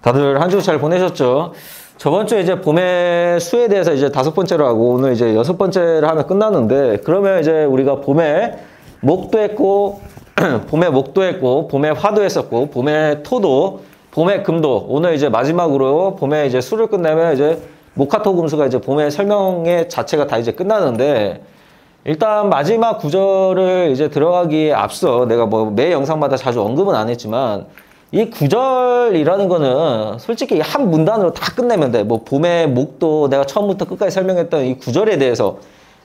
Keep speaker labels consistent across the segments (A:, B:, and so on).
A: 다들 한 주 잘 보내셨죠? 저번 주에 이제 봄의 수에 대해서 이제 5번째로 하고 오늘 이제 6번째를 하면 끝났는데, 그러면 이제 우리가 봄에 목도 했고 봄에 목도 했고 봄에 화도 했었고 봄에 토도 봄에 금도, 오늘 이제 마지막으로 봄에 이제 수를 끝내면 이제 목화토 금수가 이제 봄의 설명의 자체가 다 이제 끝나는데, 일단 마지막 구절을 이제 들어가기에 앞서 내가 뭐 매 영상마다 자주 언급은 안 했지만, 이 구절이라는 거는 솔직히 한 문단으로 다 끝내면 돼. 뭐 봄의 목도 내가 처음부터 끝까지 설명했던 이 구절에 대해서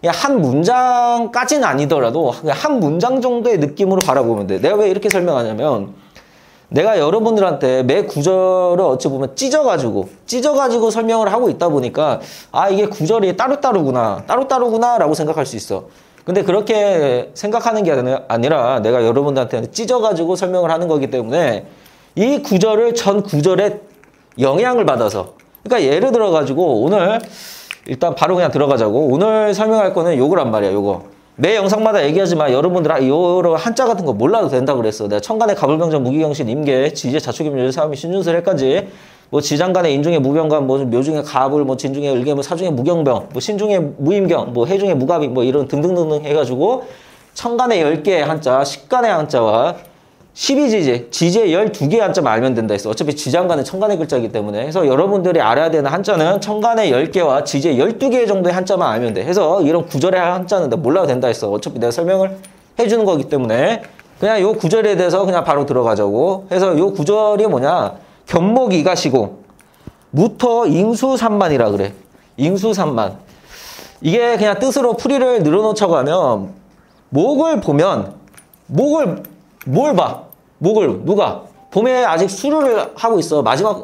A: 그냥 한 문장까지는 아니더라도 그냥 한 문장 정도의 느낌으로 바라보면 돼. 내가 왜 이렇게 설명하냐면, 내가 여러분들한테 매 구절을 어찌 보면 찢어가지고 설명을 하고 있다 보니까, 아, 이게 구절이 따로따로구나 라고 생각할 수 있어. 근데 그렇게 생각하는 게 아니라 내가 여러분들한테 찢어가지고 설명을 하는 거기 때문에 이 구절을 전 구절에 영향을 받아서, 그러니까 예를 들어가지고 오늘 일단 바로 그냥 들어가자고. 오늘 설명할 거는 요거란 말이야. 요거 매 영상마다 얘기하지만 여러분들 요런 한자 같은 거 몰라도 된다 그랬어. 내가 천간의 갑을병전 무기경신 임계 지지의 자축임묘 사음이 신준설 해까지, 뭐 지장간의 인중의 무병관, 뭐 묘중의 가불, 뭐 진중의 을계, 뭐 사중의 무경병, 뭐 신중의 무임경, 뭐 해중의 무갑이, 뭐 이런 등등등등 해가지고 천간의 10개의 한자, 식간의 한자와 12지지, 지지의 12개의 한자만 알면 된다 했어. 어차피 지장간은 천간의 글자이기 때문에. 해서 여러분들이 알아야 되는 한자는 천간의 10개와 지지의 12개 정도의 한자만 알면 돼. 해서 이런 구절의 한자는 내가 몰라도 된다 했어. 어차피 내가 설명을 해주는 거기 때문에 그냥 요 구절에 대해서 그냥 바로 들어가자고. 해서 요 구절이 뭐냐, 견목이가시고 무토 잉수산만이라 그래. 잉수산만. 이게 그냥 뜻으로 풀이를 늘어놓자고 하면, 목을 보면 뭘 봐? 목을 누가? 봄에 아직 수를 하고 있어.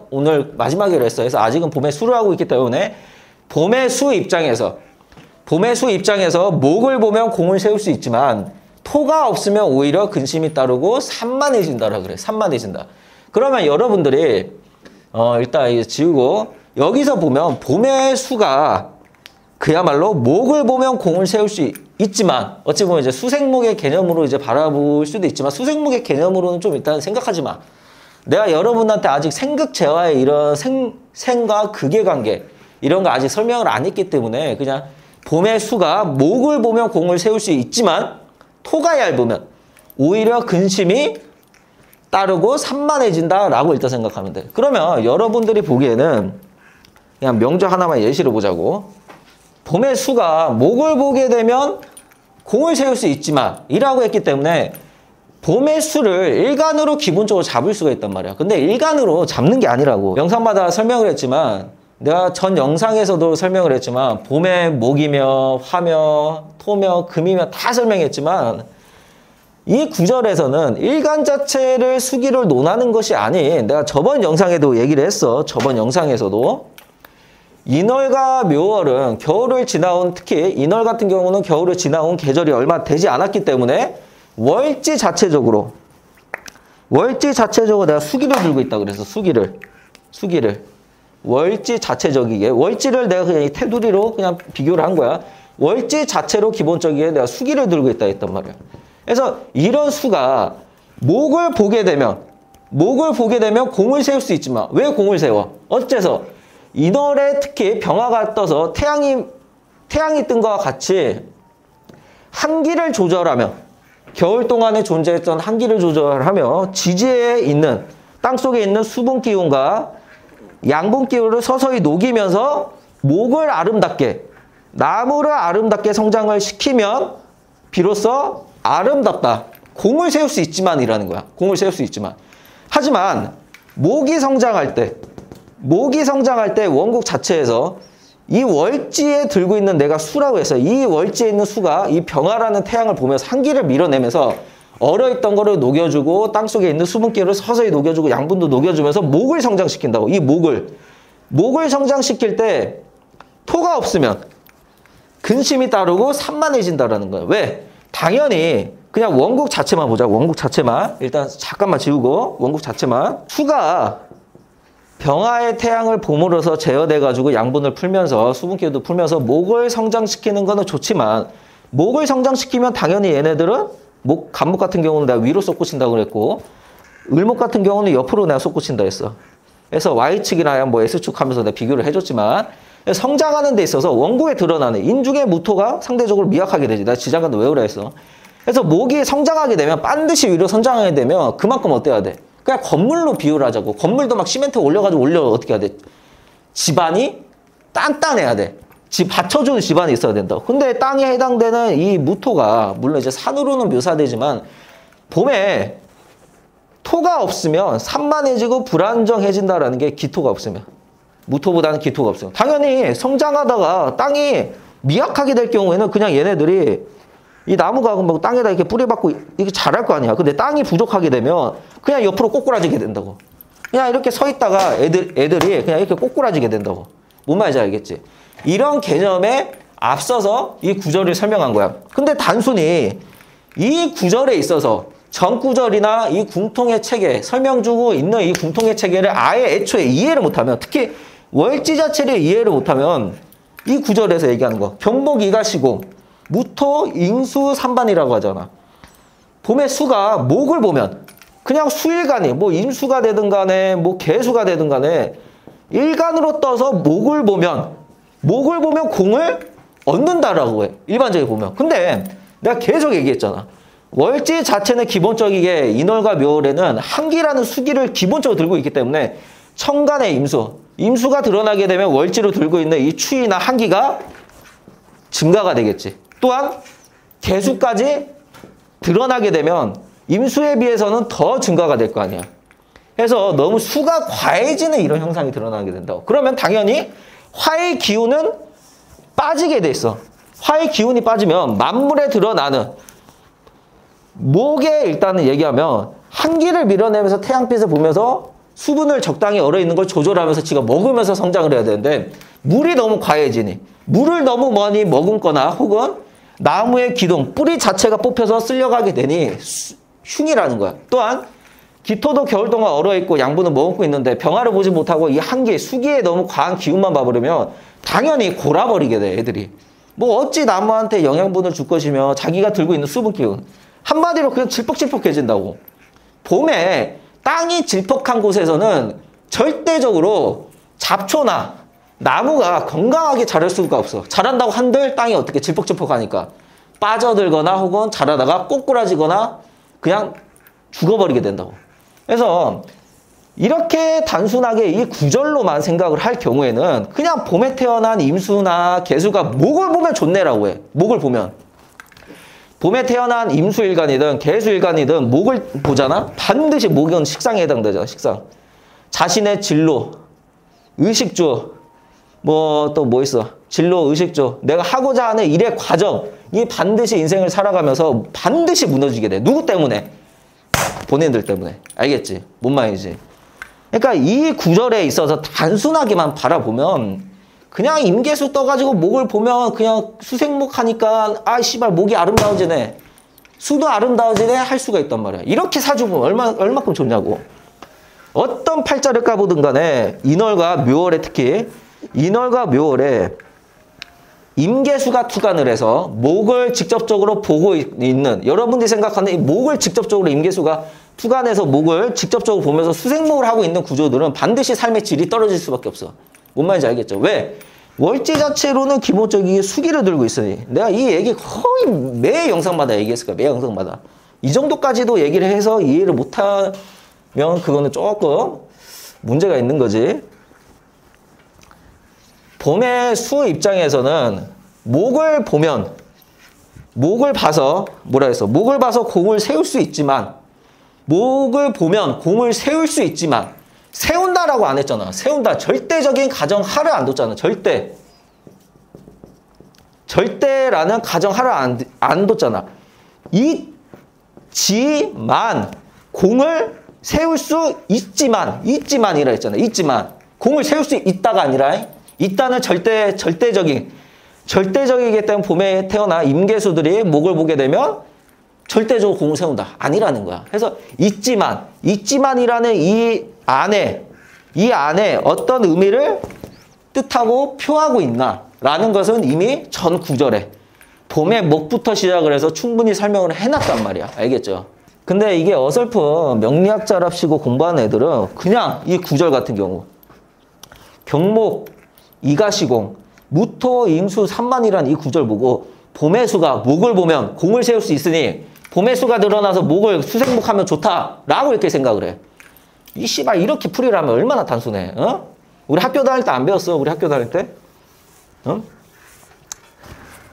A: 오늘 마지막이라 했어. 그래서 아직은 봄에 수를 하고 있기 때문에 봄의 수 입장에서 목을 보면 공을 세울 수 있지만 토가 없으면 오히려 근심이 따르고 산만해진다라 그래. 산만해진다. 그러면 여러분들이 일단 이제 지우고, 여기서 보면 봄의 수가 그야말로 목을 보면 공을 세울 수 있지만, 어찌 보면 이제 수생목의 개념으로 이제 바라볼 수도 있지만, 수생목의 개념으로는 좀 일단 생각하지 마. 내가 여러분한테 아직 생극재와의 이런 생과 극의 관계 이런 거 아직 설명을 안 했기 때문에, 그냥 봄의 수가 목을 보면 공을 세울 수 있지만 토가 얇으면 오히려 근심이 따르고 산만해진다라고 일단 생각하면 돼. 그러면 여러분들이 보기에는 그냥 명저 하나만 예시를 보자고. 봄의 수가 목을 보게 되면 공을 세울 수 있지만 이라고 했기 때문에 봄의 수를 일간으로 기본적으로 잡을 수가 있단 말이야. 근데 일간으로 잡는 게 아니라고. 영상마다 설명을 했지만, 내가 전 영상에서도 설명을 했지만, 봄의 목이며 화며 토며 금이며 다 설명했지만, 이 구절에서는 일간 자체를 수기를 논하는 것이 아닌, 내가 저번 영상에도 얘기를 했어. 저번 영상에서도 인월과 묘월은 겨울을 지나온, 특히 인월 같은 경우는 겨울을 지나온 계절이 얼마 되지 않았기 때문에 월지 자체적으로 내가 수기를 들고 있다 그래서 수기를 월지 자체적이게, 월지를 내가 그냥 이 테두리로 그냥 비교를 한 거야. 월지 자체로 기본적이게 내가 수기를 들고 있다 했단 말이야. 그래서 이런 수가 목을 보게 되면 공을 세울 수 있지만, 왜 공을 세워? 어째서? 인월에 특히 병화가 떠서 태양이 뜬 것과 같이 한기를 조절하며, 겨울 동안에 존재했던 한기를 조절하며 지지에 있는, 땅속에 있는 수분 기운과 양분 기운을 서서히 녹이면서 목을 아름답게, 나무를 아름답게 성장을 시키면 비로소 아름답다. 공을 세울 수 있지만이라는 거야. 공을 세울 수 있지만. 하지만 목이 성장할 때 원국 자체에서 이 월지에 들고 있는 내가 수라고 해서, 이 월지에 있는 수가 이 병화라는 태양을 보면서 한기를 밀어내면서 얼어있던 거를 녹여주고, 땅속에 있는 수분기를 서서히 녹여주고, 양분도 녹여주면서 목을 성장시킨다고. 이 목을 성장시킬 때 토가 없으면 근심이 따르고 산만해진다라는 거예요. 왜? 당연히 그냥 원국 자체만 보자. 원국 자체만 일단 잠깐만 지우고, 원국 자체만. 수가 병화의 태양을 봄으로서 제어돼가지고 양분을 풀면서 수분기도 풀면서 목을 성장시키는 거는 좋지만, 목을 성장시키면 당연히 얘네들은 간목 같은 경우는 내가 위로 솟구친다고 그랬고, 을목 같은 경우는 옆으로 내가 솟구친다 했어. 그래서 Y축이나 뭐 S축 하면서 내가 비교를 해줬지만 성장하는 데 있어서 원고에 드러나는 인중의 무토가 상대적으로 미약하게 되지. 내가 지장간도 외우라 했어. 그래서 목이 성장하게 되면 반드시 위로 성장하게 되면 그만큼 어때야 돼? 그냥 건물로 비유를 하자고. 건물도 막 시멘트 올려가지고 어떻게 해야 돼? 집안이 단단해야 돼. 받쳐주는 집안이 있어야 된다. 근데 땅에 해당되는 이 무토가 물론 이제 산으로는 묘사되지만 봄에 토가 없으면 산만해지고 불안정해진다라는 게 기토가 없으면. 무토보다는 기토가 없어요. 당연히 성장하다가 땅이 미약하게 될 경우에는 그냥 얘네들이 이 나무가 뭐 땅에다 이렇게 뿌려박고 이게 자랄 거 아니야. 근데 땅이 부족하게 되면 그냥 옆으로 꼬꾸라지게 된다고. 그냥 이렇게 서 있다가 애들이 그냥 이렇게 꼬꾸라지게 된다고. 뭔 말인지 알겠지? 이런 개념에 앞서서 이 구절을 설명한 거야. 근데 단순히 이 구절에 있어서 전 구절이나 이 궁통의 체계, 설명 주고 있는 이 궁통의 체계를 아예 애초에 이해를 못하면, 특히 월지 자체를 이해를 못하면 이 구절에서 얘기하는 거, 경목이가시고 무토 잉수 삼반이라고 하잖아. 봄의 수가 목을 보면 그냥 수일간이 뭐 임수가 되든 간에 뭐 개수가 되든 간에 일간으로 떠서 목을 보면 공을 얻는다라고 해. 일반적으로 보면. 근데 내가 계속 얘기했잖아. 월지 자체는 기본적이게 인월과 묘월에는 한기라는 수기를 기본적으로 들고 있기 때문에 천간의 임수가 드러나게 되면 월지로 들고 있는 이 추위나 한기가 증가가 되겠지. 또한 개수까지 드러나게 되면 임수에 비해서는 더 증가가 될 거 아니야. 그래서 너무 수가 과해지는 이런 현상이 드러나게 된다고. 그러면 당연히 화의 기운은 빠지게 돼 있어. 화의 기운이 빠지면 만물에 드러나는 목에 일단은 얘기하면 한기를 밀어내면서 태양빛을 보면서 수분을 적당히 얼어있는 걸 조절하면서 지가 먹으면서 성장을 해야 되는데 물이 너무 과해지니 물을 너무 많이 머금거나 혹은 나무의 기둥, 뿌리 자체가 뽑혀서 쓸려가게 되니 흉이라는 거야. 또한 기토도 겨울 동안 얼어있고 양분을 머금고 있는데 병화를 보지 못하고 이 한기, 수기에 너무 과한 기운만 봐버리면 당연히 골아버리게 돼, 애들이. 뭐 어찌 나무한테 영양분을 줄 것이며 자기가 들고 있는 수분 기운. 한마디로 그냥 질퍽질퍽해진다고. 봄에 땅이 질퍽한 곳에서는 절대적으로 잡초나 나무가 건강하게 자랄 수가 없어. 자란다고 한들 땅이 어떻게 질퍽질퍽하니까 빠져들거나 혹은 자라다가 꼬꾸라지거나 그냥 죽어버리게 된다고. 그래서 이렇게 단순하게 이 구절로만 생각을 할 경우에는 그냥 봄에 태어난 임수나 개수가 목을 보면 좋네라고 해. 목을 보면. 봄에 태어난 임수일간이든 개수일간이든 목을 보잖아? 반드시 목은 식상에 해당되잖아, 식상. 자신의 진로, 의식주, 뭐 또 뭐 있어? 진로, 의식주. 내가 하고자 하는 일의 과정이 반드시 인생을 살아가면서 반드시 무너지게 돼. 누구 때문에? 본인들 때문에. 알겠지? 뭔 말인지. 그러니까 이 구절에 있어서 단순하게만 바라보면 그냥 임계수 떠가지고 목을 보면 그냥 수생목 하니까 아 씨발 목이 아름다워지네. 수도 아름다워지네 할 수가 있단 말이야. 이렇게 사주보면 얼마큼 좋냐고. 어떤 팔자를 까보든 간에 인월과 묘월에 특히 인월과 묘월에 임계수가 투간을 해서 목을 직접적으로 보고 있는 여러분들이 생각하는 이 목을 직접적으로 임계수가 투간해서 목을 직접적으로 보면서 수생목을 하고 있는 구조들은 반드시 삶의 질이 떨어질 수밖에 없어. 뭔 말인지 알겠죠? 왜? 월지 자체로는 기본적인 수기를 들고 있으니 내가 이 얘기 거의 매 영상마다 얘기했을 거야. 매 영상마다. 이 정도까지도 얘기를 해서 이해를 못하면 그거는 조금 문제가 있는 거지. 봄의 수 입장에서는 목을 보면 목을 봐서 뭐라 했어? 목을 봐서 공을 세울 수 있지만 목을 보면 공을 세울 수 있지만 세운다라고 안 했잖아. 세운다. 절대적인 가정하를 안 뒀잖아. 절대라는 가정하를 안 뒀잖아. 있지만 공을 세울 수 있지만이라 했잖아. 있지만 공을 세울 수 있다가 아니라 있다는 절대적이기 때문에 봄에 태어나 임계수들이 목을 보게 되면 절대적으로 공을 세운다. 아니라는 거야. 그래서 있지만이라는 이 안에 어떤 의미를 뜻하고 표하고 있나라는 것은 이미 전 구절에 봄의 목부터 시작을 해서 충분히 설명을 해놨단 말이야. 알겠죠? 근데 이게 어설픈 명리학자랍시고 공부하는 애들은 그냥 이 구절 같은 경우 경목, 이가시공, 무토, 임수, 삼만이란 이 구절 보고 봄의 수가 목을 보면 공을 세울 수 있으니 봄의 수가 늘어나서 목을 수생목하면 좋다라고 이렇게 생각을 해. 이 씨발 이렇게 풀이라면 얼마나 단순해. 어? 우리 학교 다닐 때 안 배웠어? 우리 학교 다닐 때? 어?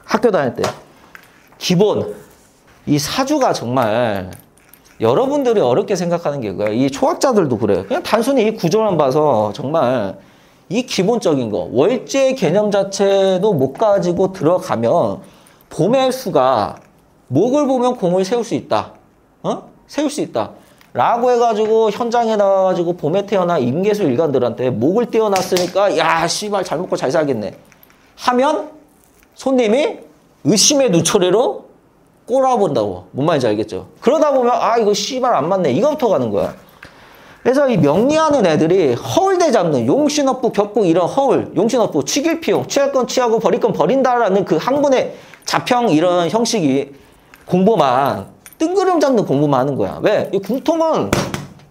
A: 학교 다닐 때 기본 이 사주가 정말 여러분들이 어렵게 생각하는 게 그거야. 이 초학자들도 그래. 그냥 단순히 이 구조만 봐서 정말 이 기본적인 거 월지의 개념 자체도 못 가지고 들어가면 봄의 수가 목을 보면 공을 세울 수 있다. 어? 세울 수 있다. 라고 해가지고 현장에 나와가지고 봄에 태어난 임계수 일간들한테 목을 띄워놨으니까 야 씨발 잘 먹고 잘 살겠네 하면 손님이 의심의 눈초리로 꼬라본다고. 뭔 말인지 알겠죠? 그러다 보면 아 이거 씨발 안 맞네 이거부터 가는 거야. 그래서 이 명리하는 애들이 허울대 잡는 용신업부 격국 이런 허울 용신업부 취길피용 취할 건 취하고 버릴 건 버린다라는 그 항문의 자평 이런 형식이 공부만 뜬구름 잡는 공부만 하는 거야. 왜? 이 궁통은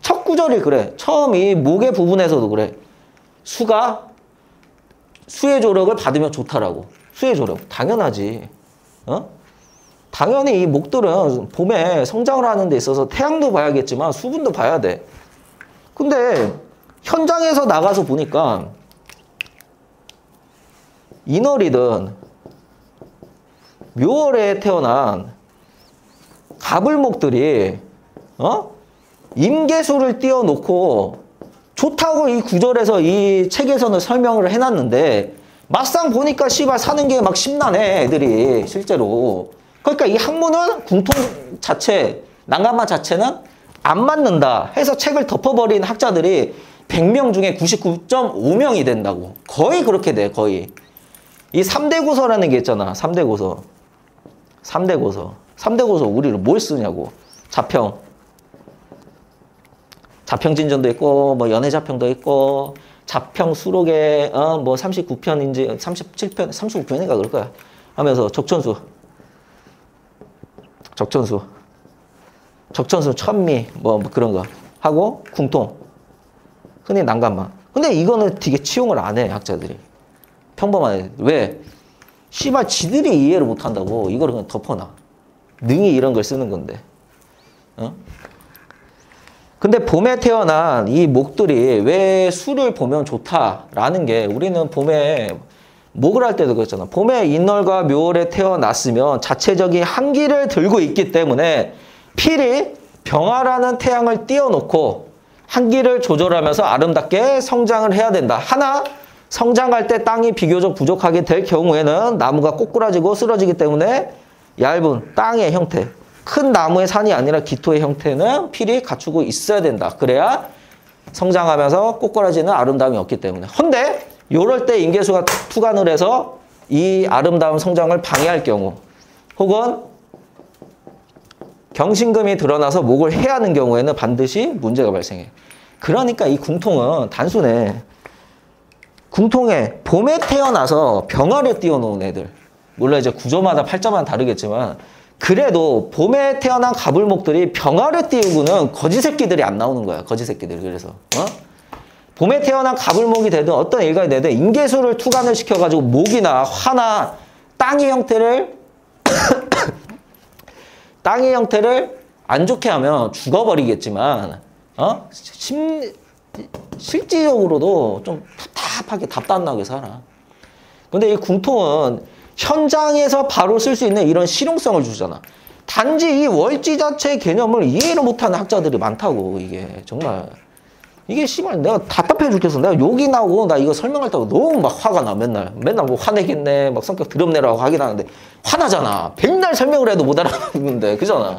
A: 첫 구절이 그래. 처음 이 목의 부분에서도 그래. 수가 수의 조력을 받으면 좋다라고. 수의 조력. 당연하지. 어? 당연히 이 목들은 봄에 성장을 하는 데 있어서 태양도 봐야겠지만 수분도 봐야 돼. 근데 현장에서 나가서 보니까 인월이든 묘월에 태어난 가불목들이 임계수를 띄워놓고 좋다고 이 구절에서 이 책에서는 설명을 해놨는데 막상 보니까 씨발 사는 게 막 심란해 애들이 실제로. 그러니까 이 학문은 궁통 자체 난감한 자체는 안 맞는다 해서 책을 덮어버린 학자들이 100명 중에 99.5명이 된다고. 거의 그렇게 돼. 거의. 이 3대 고서라는 게 있잖아. 3대 고서. 3대 고서. 3대 고서 우리를 뭘 쓰냐고. 자평. 자평진전도 있고 뭐 연애자평도 있고 자평 수록에 뭐 39편인지 37편 39편인가 그럴 거야. 하면서 적천수 천미 뭐 그런 거 하고 궁통 흔히 난감만. 근데 이거는 되게 치용을 안 해 학자들이. 평범한 애들. 왜? 씨발 지들이 이해를 못 한다고 이거를 그냥 덮어놔. 능히 이런 걸 쓰는 건데. 어? 근데 봄에 태어난 이 목들이 왜 수를 보면 좋다라는 게 우리는 봄에 목을 할 때도 그랬잖아. 봄에 인월과 묘월에 태어났으면 자체적인 한기를 들고 있기 때문에 필히 병화라는 태양을 띄워놓고 한기를 조절하면서 아름답게 성장을 해야 된다. 하나 성장할 때 땅이 비교적 부족하게 될 경우에는 나무가 꼬꾸라지고 쓰러지기 때문에 얇은 땅의 형태, 큰 나무의 산이 아니라 기토의 형태는 필히 갖추고 있어야 된다. 그래야 성장하면서 꼬꾸라지는 아름다움이 없기 때문에. 헌데 요럴 때 임계수가 투간을 해서 이 아름다운 성장을 방해할 경우 혹은 경신금이 드러나서 목을 해하는 경우에는 반드시 문제가 발생해. 그러니까 이 궁통은 단순해. 궁통에 봄에 태어나서 병화를 띄워놓은 애들. 물론 이제 구조마다 팔자마다 다르겠지만 그래도 봄에 태어난 가불목들이 병화를 띄우고는 거지 새끼들이 안 나오는 거야. 거지 새끼들이. 그래서 봄에 태어난 가불목이 되든 어떤 일간이 되든 임계수를 투간을 시켜가지고 목이나 화나 땅의 형태를 땅의 형태를 안 좋게 하면 죽어버리겠지만 실질적으로도 좀 답답하게 답도 안 나게 살아. 근데 이 궁통은 현장에서 바로 쓸 수 있는 이런 실용성을 주잖아. 단지 이 월지 자체의 개념을 이해를 못하는 학자들이 많다고. 이게 정말 이게 씨발 내가 답답해 죽겠어. 내가 욕이 나오고 나 이거 설명할 때도 너무 막 화가 나. 맨날 뭐 화내겠네 막 성격 드럽네라고 하긴 하는데 화나잖아. 백날 설명을 해도 못 알아듣는데 그잖아.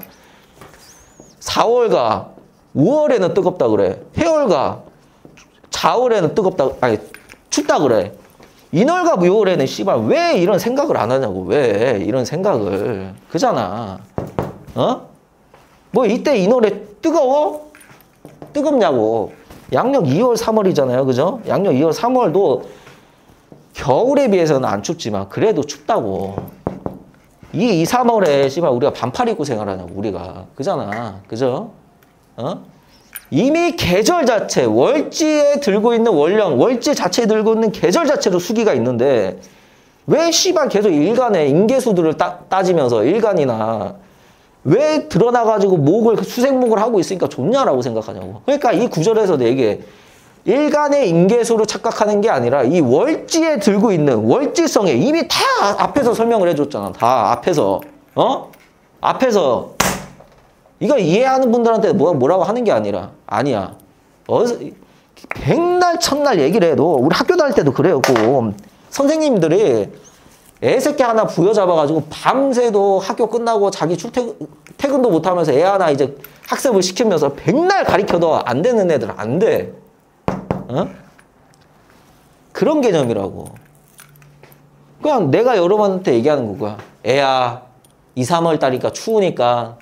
A: 4월과 5월에는 뜨겁다 그래. 해월과 자월에는 뜨겁다 아니 춥다 그래. 인월과 묘월에는 씨발 왜 이런 생각을 안 하냐고. 왜 이런 생각을. 그잖아. 뭐 이때 인월에 뜨거워? 뜨겁냐고. 양력 2월 3월이잖아요. 그죠? 양력 2월 3월도 겨울에 비해서는 안 춥지만 그래도 춥다고. 이 2, 3월에 씨발 우리가 반팔 입고 생활하냐고 우리가. 그잖아. 그죠? 이미 계절 자체, 월지에 들고 있는 월령, 월지 자체에 들고 있는 계절 자체도 수기가 있는데 왜 씨발 계속 일간의 임계수들을 따지면서 일간이나 왜 드러나가지고 목을 수생목을 하고 있으니까 좋냐라고 생각하냐고. 그러니까 이 구절에서 내게 일간의 임계수를 착각하는 게 아니라 이 월지에 들고 있는 월지성에 이미 다 앞에서 설명을 해줬잖아. 다 앞에서. 앞에서. 이걸 이해하는 분들한테 뭐라고 하는 게 아니야. 백날 천날 얘기를 해도 우리 학교 다닐 때도 그래요. 선생님들이 애새끼 하나 부여잡아가지고 밤새도 학교 끝나고 자기 퇴근도 못하면서 애 하나 이제 학습을 시키면서 백날 가르쳐도 안 되는 애들은 안 돼. 그런 개념이라고. 그냥 내가 여러분한테 얘기하는 거야. 애야, 2, 3월 달이니까 추우니까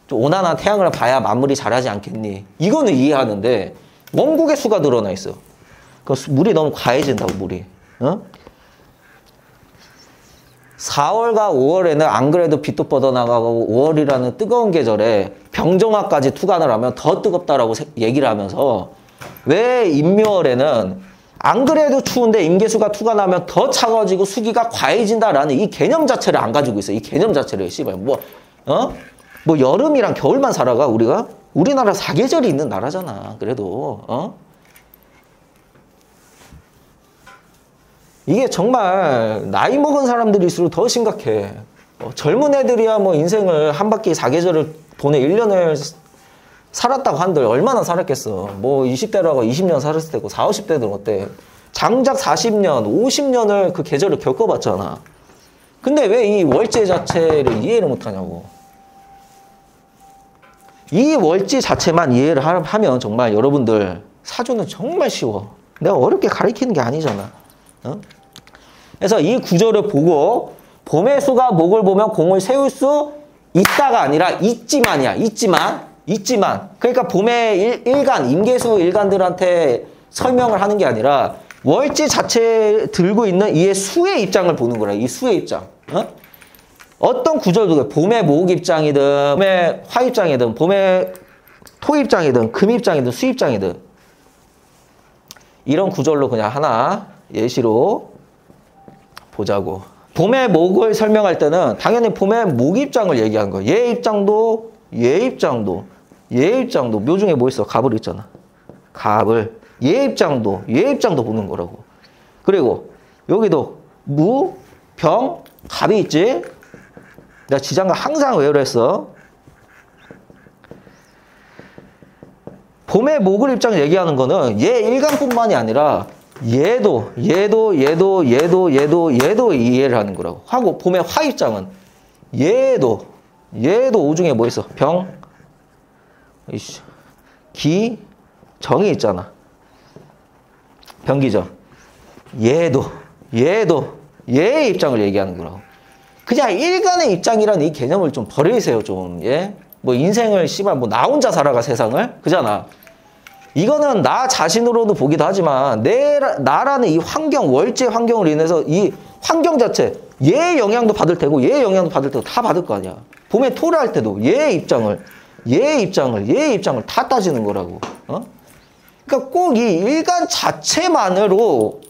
A: 좀 온화한 태양을 봐야 만물이 자라지 않겠니? 이거는 이해하는데 원국의 수가 드러나 있어. 물이 너무 과해진다고 물이. 4월과 5월에는 안 그래도 빛도 뻗어나가고 5월이라는 뜨거운 계절에 병정화까지 투간을 하면 더 뜨겁다라고 얘기를 하면서 왜 임묘월에는 안 그래도 추운데 임계수가 투간하면 더 차가워지고 수기가 과해진다라는 이 개념 자체를 안 가지고 있어. 이 개념 자체를 씨발 뭐 여름이랑 겨울만 살아가 우리가? 우리나라 사계절이 있는 나라잖아. 그래도 이게 정말 나이 먹은 사람들일수록 더 심각해. 젊은 애들이야 뭐 인생을 한 바퀴 사계절을 도내 1년을 살았다고 한들 얼마나 살았겠어. 뭐 20대라고 20년 살았을 때고 40, 50대들은 어때? 장작 40년, 50년을 그 계절을 겪어봤잖아. 근데 왜 이 월제 자체를 이해를 못하냐고. 이 월지 자체만 이해를 하면 정말 여러분들 사주는 정말 쉬워. 내가 어렵게 가르치는 게 아니잖아. 그래서 이 구절을 보고 봄의 수가 목을 보면 공을 세울 수 있다가 아니라 있지만이야. 있지만. 그러니까 봄의 일간, 임계수 일간들한테 설명을 하는 게 아니라 월지 자체에 들고 있는 이의 수의 입장을 보는 거라. 이 수의 입장. 어떤 구절도 봄의 목 입장이든 봄의 화 입장이든 봄의 토 입장이든 금 입장이든 수 입장이든 이런 구절로 그냥 하나 예시로 보자고. 봄의 목을 설명할 때는 당연히 봄의 목 입장을 얘기하는 거예요. 얘 입장도 묘중에 뭐 있어? 갑을 있잖아. 갑을 얘 입장도 보는 거라고. 그리고 여기도 무, 병, 갑이 있지. 내가 지장가 항상 외우려 했어. 봄의 목을 입장 얘기하는 거는 얘 일간뿐만이 아니라 얘도 이해를 하는 거라고. 하고 봄의 화 입장은 얘도 오중에 뭐 있어? 병, 기, 정이 있잖아. 병기정. 얘의 입장을 얘기하는 거라고. 그냥 일간의 입장이라는 이 개념을 좀 버리세요, 좀. 예? 뭐 인생을 씨발 뭐 나 혼자 살아가 세상을. 그잖아. 이거는 나 자신으로도 보기도 하지만 나라는 이 환경, 월제 환경으로 인해서 이 환경 자체 얘의 영향도 받을 테고 얘의 영향도 받을 테고 다 받을 거 아니야. 봄에 토를 할 때도 얘의 입장을 다 따지는 거라고. 그러니까 꼭 이 일간 자체만으로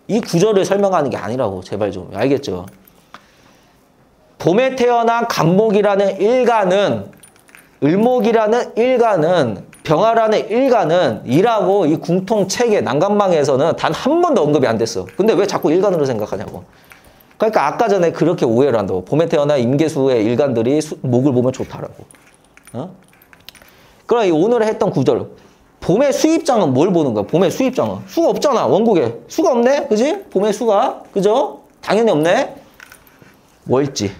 A: 이 구절을 설명하는 게 아니라고. 제발 좀 알겠죠? 봄에 태어난 간목이라는 일간은 을목이라는 일간은 병화라는 일간은 이라고 이 궁통체계 난간망에서는 단 한 번도 언급이 안 됐어. 근데 왜 자꾸 일간으로 생각하냐고. 그러니까 아까 전에 그렇게 오해를 한다고. 봄에 태어난 임계수의 일간들이 목을 보면 좋다라고. 그럼 오늘 했던 구절. 봄의 수입장은 뭘 보는 거야? 봄의 수입장은. 수가 없잖아, 원국에. 수가 없네? 그지? 봄의 수가. 그죠? 당연히 없네? 월지.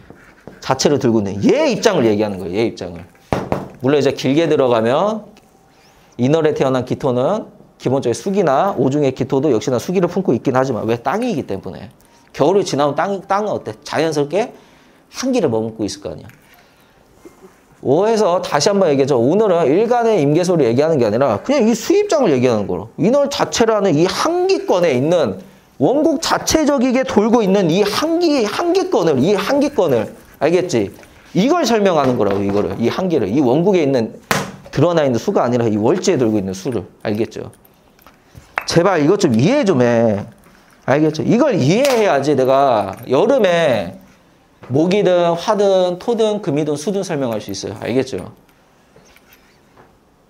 A: 자체를 들고 있는 얘 입장을 얘기하는 거예요. 얘 입장을. 물론 이제 길게 들어가면 인월에 태어난 기토는 기본적인 수기나 오중의 기토도 역시나 수기를 품고 있긴 하지만 왜 땅이기 때문에. 겨울이 지나면 땅은 어때? 자연스럽게 한기를 머금고 있을 거 아니야. 오해서 다시 한번 얘기하죠. 오늘은 일간의 임계소를 얘기하는 게 아니라 그냥 이 수입장을 얘기하는 거로. 인월 자체라는 이 한기권에 있는 원국 자체적이게 돌고 있는 이 한기권을, 알겠지? 이걸 설명하는 거라고, 이거를. 이 한기를. 이 원국에 있는, 드러나 있는 수가 아니라 이 월지에 돌고 있는 수를. 알겠죠? 제발 이것 좀 이해 좀 해. 알겠죠? 이걸 이해해야지 내가 여름에 목이든 화든 토든 금이든 수든 설명할 수 있어요. 알겠죠?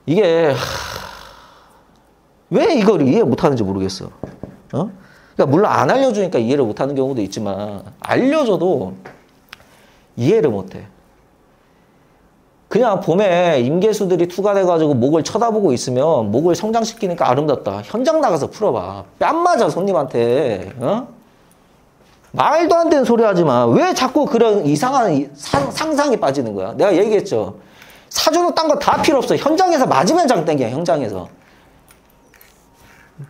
A: 이게 왜 이걸 이해 못하는지 모르겠어. 어? 그러니까 물론 안 알려주니까 이해를 못하는 경우도 있지만 알려줘도 이해를 못해. 그냥 봄에 임계수들이 투과돼가지고 목을 쳐다보고 있으면 목을 성장시키니까 아름답다. 현장 나가서 풀어봐. 뺨 맞아 손님한테. 어? 말도 안 되는 소리 하지 마. 왜 자꾸 그런 이상한 상상에 빠지는 거야? 내가 얘기했죠. 사주는 딴 거 다 필요 없어. 현장에서 맞으면 장땡이야. 현장에서.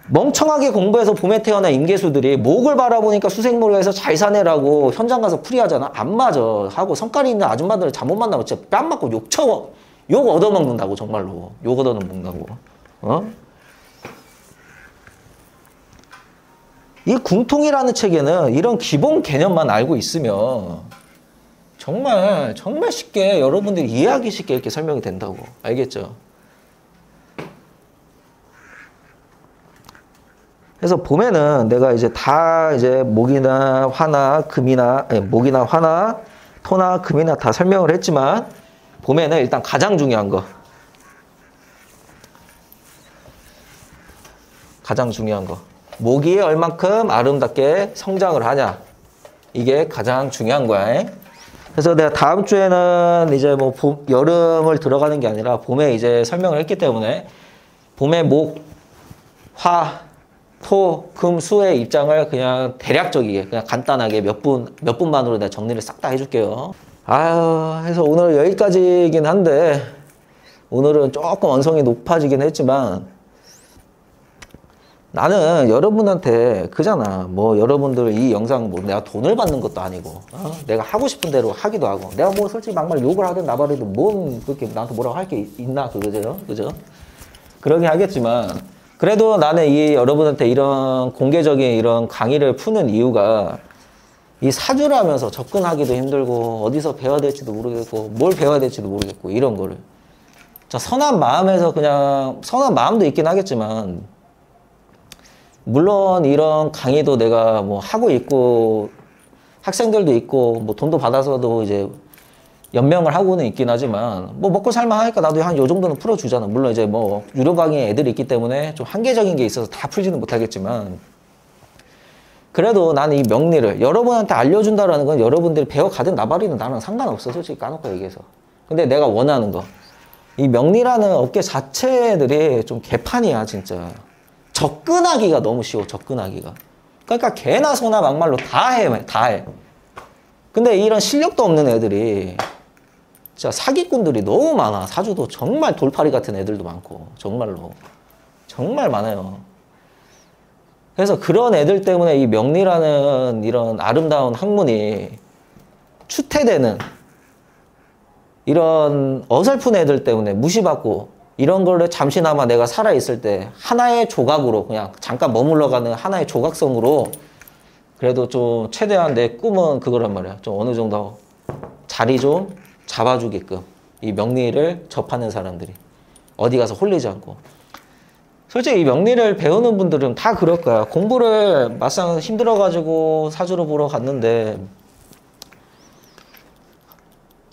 A: 멍청하게 공부해서 봄에 태어난 임계수들이 목을 바라보니까 수생모를 해서 잘 사내라고 현장 가서 풀이하잖아. 안 맞아. 하고 성깔이 있는 아줌마들을 잘못 만나면 진짜 뺨 맞고 욕 얻어먹는다고 정말로. 욕 얻어먹는다고. 어? 이 궁통이라는 책에는 이런 기본 개념만 알고 있으면 정말 쉽게 여러분들이 이해하기 쉽게 이렇게 설명이 된다고. 알겠죠? 그래서 봄에는 내가 이제 다 이제 목이나 화나 토나 금이나 다 설명을 했지만 봄에는 일단 가장 중요한 거. 모기에 얼만큼 아름답게 성장을 하냐. 이게 가장 중요한 거야. 그래서 내가 다음 주에는 이제 뭐 여름을 들어가는 게 아니라 봄에 이제 설명을 했기 때문에 봄에 목, 화, 토, 금, 수의 입장을 그냥 대략적이게 그냥 간단하게 몇 분만으로 내가 정리를 싹 다 해줄게요. 그래서 오늘 여기까지이긴 한데 오늘은 조금 언성이 높아지긴 했지만 나는 여러분한테 그잖아. 뭐 여러분들 이 영상 뭐 내가 돈을 받는 것도 아니고 내가 하고 싶은 대로 하기도 하고 내가 뭐 솔직히 막말 욕을 하든 나발이든 뭔 그렇게 나한테 뭐라고 할 게 있나 그죠? 그러긴 하겠지만 그래도 나는 이 여러분한테 이런 공개적인 이런 강의를 푸는 이유가 이 사주를 하면서 접근하기도 힘들고 어디서 배워야 될지도 모르겠고 뭘 배워야 될지도 모르겠고 이런 거를 선한 마음에서 그냥 선한 마음도 있긴 하겠지만 물론 이런 강의도 내가 뭐 하고 있고 학생들도 있고 뭐 돈도 받아서도 이제 연명을 하고는 있긴 하지만 뭐 먹고 살만하니까 나도 한 요 정도는 풀어주잖아. 물론 이제 뭐 유료 강의 애들이 있기 때문에 좀 한계적인 게 있어서 다 풀지는 못하겠지만 그래도 나는 이 명리를 여러분한테 알려준다라는 건 여러분들이 배워가든 나발이든 나는 상관없어. 솔직히 까놓고 얘기해서. 근데 내가 원하는 거 이 명리라는 업계 자체들이 좀 개판이야 진짜. 접근하기가 너무 쉬워. 접근하기가. 그러니까 개나 소나 막말로 다 해. 근데 이런 실력도 없는 애들이 진짜 사기꾼들이 너무 많아. 사주도 정말 돌팔이 같은 애들도 많고 정말로 정말 많아요. 그래서 그런 애들 때문에 이 명리라는 이런 아름다운 학문이 추태되는 이런 어설픈 애들 때문에 무시받고 이런 거를 잠시나마 내가 살아있을 때 하나의 조각으로 그냥 잠깐 머물러가는 하나의 조각성으로 그래도 좀 최대한 내 꿈은 그거란 말이야. 좀 어느 정도 자리 좀 잡아주게끔 이 명리를 접하는 사람들이 어디 가서 홀리지 않고. 솔직히 이 명리를 배우는 분들은 다 그럴 거야. 공부를 막상 힘들어가지고 사주를 보러 갔는데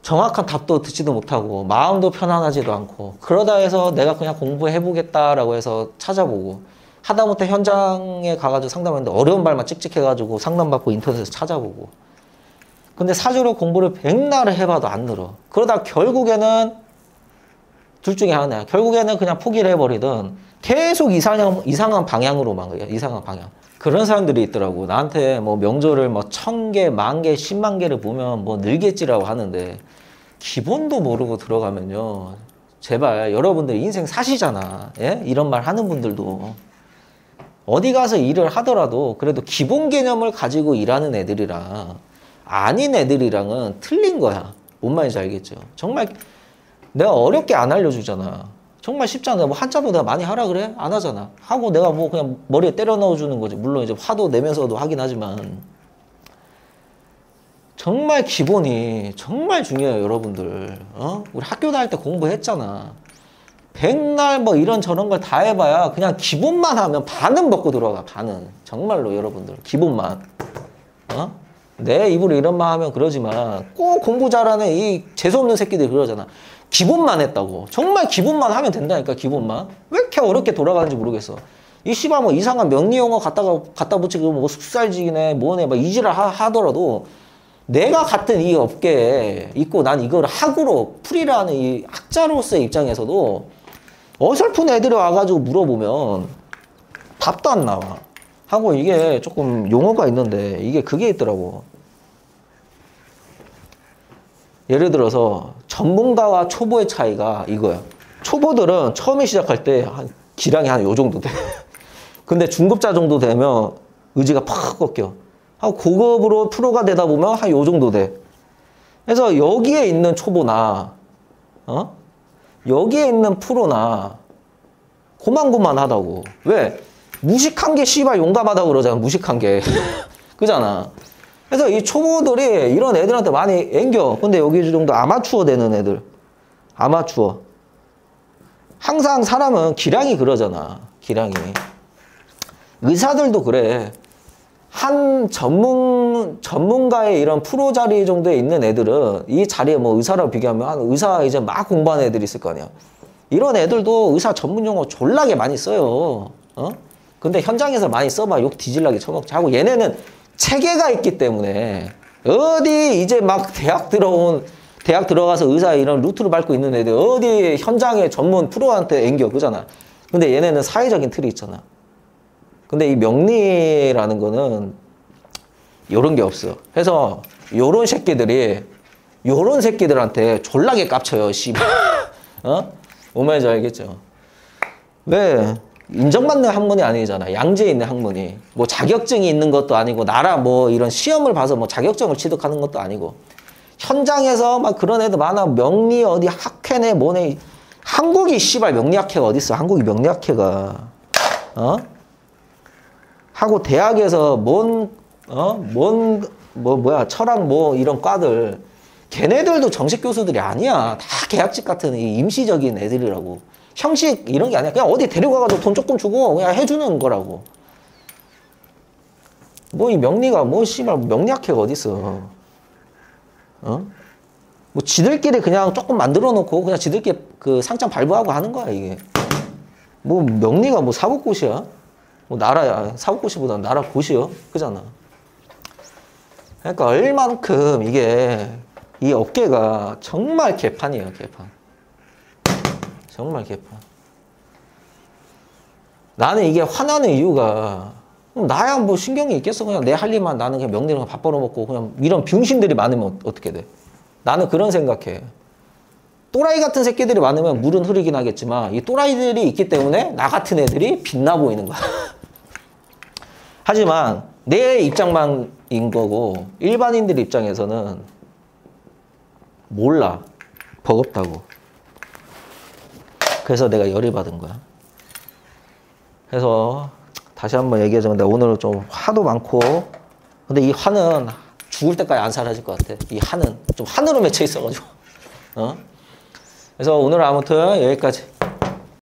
A: 정확한 답도 듣지도 못하고 마음도 편안하지도 않고 그러다 해서 내가 그냥 공부해보겠다라고 해서 찾아보고 하다못해 현장에 가가지고 상담했는데 어려운 말만 찍찍해가지고 상담받고 인터넷에서 찾아보고 근데 사주로 공부를 백날을 해봐도 안 늘어. 그러다 결국에는 둘 중에 하나야. 결국에는 그냥 포기를 해버리든 계속 이상한 방향으로만 가요. 이상한 방향. 그런 사람들이 있더라고. 나한테 뭐 명조를 뭐 1000개, 10,000개, 10만 개를 보면 뭐 늘겠지라고 하는데 기본도 모르고 들어가면요. 제발 여러분들 인생 사시잖아. 예? 이런 말 하는 분들도 어디 가서 일을 하더라도 그래도 기본 개념을 가지고 일하는 애들이랑 아닌 애들이랑은 틀린 거야. 뭔 말인지 알겠죠? 정말 내가 어렵게 안 알려주잖아. 정말 쉽잖아. 뭐 한자도 내가 많이 하라 그래? 안 하잖아. 하고 내가 뭐 그냥 머리에 때려 넣어주는 거지. 물론 이제 화도 내면서도 하긴 하지만. 정말 기본이 정말 중요해요, 여러분들. 우리 학교 다닐 때 공부했잖아. 백날 뭐 이런 저런 걸 다 해봐야 그냥 기본만 하면 반은 먹고 들어가, 반은. 정말로 여러분들. 기본만. 내 입으로 이런 말 하면 그러지만 꼭 공부 잘하는 이 재수없는 새끼들이 그러잖아. 기본만 했다고. 정말 기본만 하면 된다니까, 기본만. 왜 이렇게 어렵게 돌아가는지 모르겠어. 이 씨발 뭐 이상한 명리용어 갖다 붙이고 뭐 숙살지기네 뭐네 막 이지랄 하더라도 내가 같은 이 업계에 있고 난 이걸 학으로 풀이라는 이 학자로서의 입장에서도 어설픈 애들이 와가지고 물어보면 답도 안 나와. 하고 이게 조금 용어가 있는데 이게 그게 있더라고. 예를 들어서 전문가와 초보의 차이가 이거야. 초보들은 처음에 시작할 때 기량이 한 요 정도 돼. 근데 중급자 정도 되면 의지가 팍 꺾여. 하고 고급으로 프로가 되다 보면 한 요 정도 돼. 그래서 여기에 있는 초보나 여기에 있는 프로나 고만고만하다고. 왜? 무식한 게 씨발 용감하다고 그러잖아. 무식한 게. 그잖아. 그래서 이 초보들이 이런 애들한테 많이 앵겨. 근데 여기 정도 아마추어 되는 애들. 아마추어. 항상 사람은 기량이 그러잖아. 기량이. 의사들도 그래. 한 전문가의 이런 프로 자리 정도에 있는 애들은 이 자리에 뭐 의사라고 비교하면 한 의사 이제 막 공부하는 애들이 있을 거 아니야. 이런 애들도 의사 전문 용어 졸라게 많이 써요. 근데 현장에서 많이 써봐 욕 뒤질라게 쳐먹지. 하고 얘네는 체계가 있기 때문에 어디 이제 막 대학 들어가서 의사 이런 루트를 밟고 있는 애들 어디 현장에 전문 프로한테 앵겨 그잖아. 근데 얘네는 사회적인 틀이 있잖아. 근데 이 명리라는 거는 요런 게 없어. 그래서 요런 새끼들한테 졸라게 깝쳐요, 씨발. 뭔 말인지 알겠죠? 왜? 인정받는 학문이 아니잖아. 양지에 있는 학문이. 뭐 자격증이 있는 것도 아니고, 나라 뭐 이런 시험을 봐서 뭐 자격증을 취득하는 것도 아니고. 현장에서 막 그런 애들 많아. 명리 어디 학회네 뭐네. 한국이 씨발 명리학회가 어딨어? 한국이 명리학회가. 하고 대학에서 철학 뭐 이런 과들. 걔네들도 정식 교수들이 아니야. 다 계약직 같은 이 임시적인 애들이라고. 형식 이런 게 아니야. 그냥 어디 데려가가지고 돈 조금 주고 그냥 해주는 거라고. 뭐 이 명리가 뭐 씨발 명리학회가 어딨어. 뭐 지들끼리 그냥 조금 만들어 놓고 그냥 지들끼리 그 상장 발부하고 하는 거야 이게. 뭐 명리가 뭐 사법고시야? 뭐 나라야. 사법고시보다 나라 고시요? 그잖아. 그러니까 얼만큼 이게 이 업계가 정말 개판이에요, 개판. 정말 개판. 나는 이게 화나는 이유가 나야 뭐 신경이 있겠어. 그냥 내 할 일만 나는 그냥 명리랑 밥 벌어먹고 그냥 이런 병신들이 많으면 어떻게 돼? 나는 그런 생각해. 또라이 같은 새끼들이 많으면 물은 흐르긴 하겠지만 이 또라이들이 있기 때문에 나 같은 애들이 빛나 보이는 거야. 하지만 내 입장만인 거고 일반인들 입장에서는 몰라. 버겁다고. 그래서 내가 열이 받은 거야. 그래서 다시 한번 얘기하자면 내가 오늘 좀 화도 많고 근데 이 화는 죽을 때까지 안 사라질 것 같아. 이 화는 좀 한으로 맺혀 있어가지고. 그래서 오늘 아무튼 여기까지.